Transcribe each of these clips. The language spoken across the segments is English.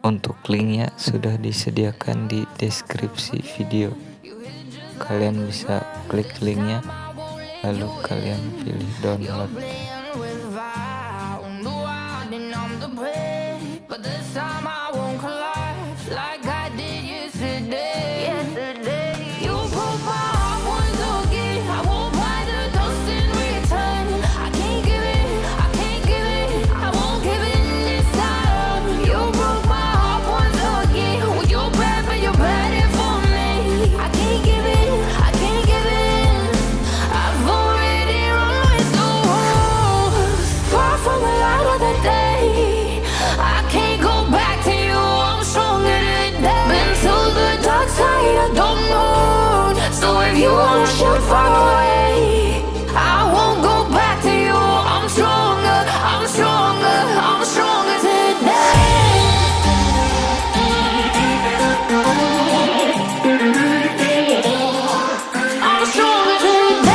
Untuk linknya sudah disediakan di deskripsi video. Kalian bisa klik linknya, lalu kalian pilih download. You wanna shoot far away, I won't go back to you. I'm stronger, I'm stronger, I'm stronger today. I'm stronger today.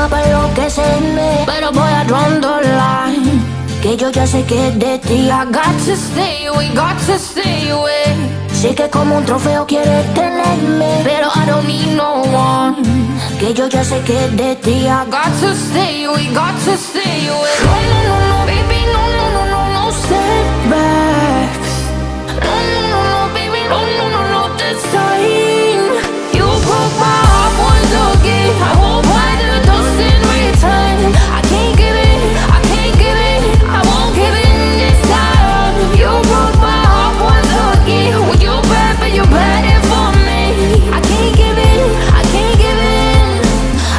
Para enloquecerme, pero voy a draw the line, que yo ya sé que es de ti. I got to stay away, got to stay away. Sé que como un trofeo quieres tenerme, pero I don't need no one, que yo ya sé que es de ti. I got to stay away, got to stay away. No, no, no, no, baby, no, no, no, no, no setbacks. No, no, no, no, baby, no, no, no, no, this time. You broke my heart once again. I won't buy the dust in return. I can't give it, I can't give it, I won't give in this time. You broke my heart once again. Well, you're bad, but you're bad for me. I can't give in, I can't give in.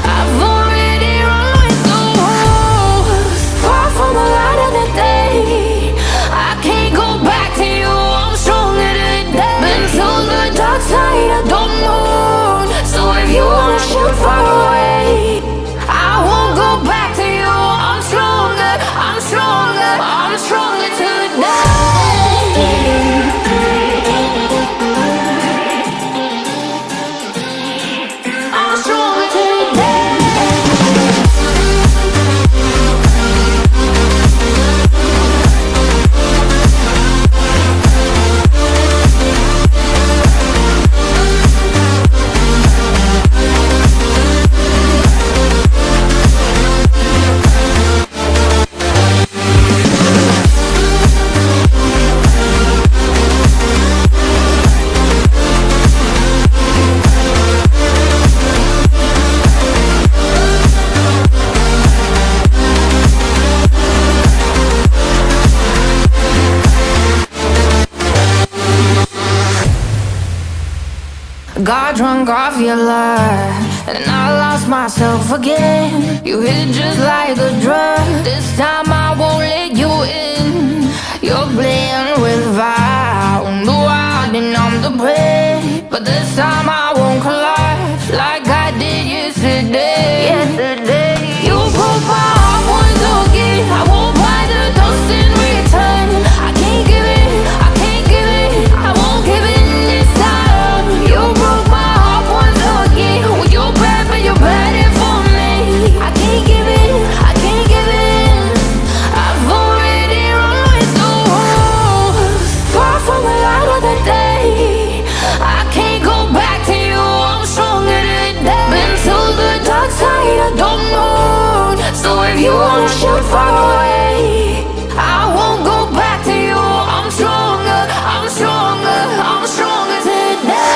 I've already run with the wolves, far from the light of the day. I can't go back to you, I'm stronger today. Been to the dark side of the moon, so if you wanna shoot far away, I won't go back to you. I'm stronger, I'm stronger, I'm stronger today. I'm stronger today. Got drunk off your love, and I lost myself again. You hit just like a drug. This time I won't let you in. You're playing with fire, on the wild and I'm the prey. But this time I won't collide like I did yesterday. You broke my heart once again. I won't buy the dust in return. I can't give it, I can't give it, I won't give in this time. You broke my heart once again. Well, you're bad, but you're bad for me. I can't give in, I can't give in. I've already run with the wolves, far from the light of the day. I can't go back to you, I'm stronger today. Been to the dark side of the moon, so if you wanna shoot far away, I won't go back to you. I'm stronger, I'm stronger, I'm stronger today.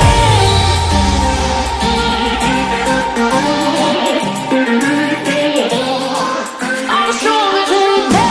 I'm stronger today.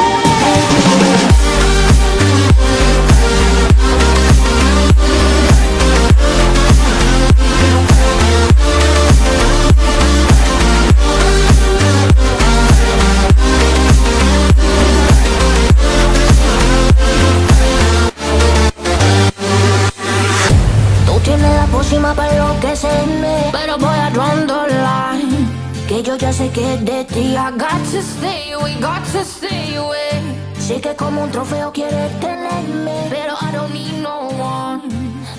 Tú tienes la pócima para enloquecerme, pero voy a draw the line, que yo ya sé que es de ti. I got to stay away, got to stay away. Sé que como un trofeo quieres tenerme, pero I don't need no one,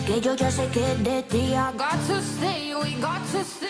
que yo ya sé que es de ti. I got to stay away, got to stay away.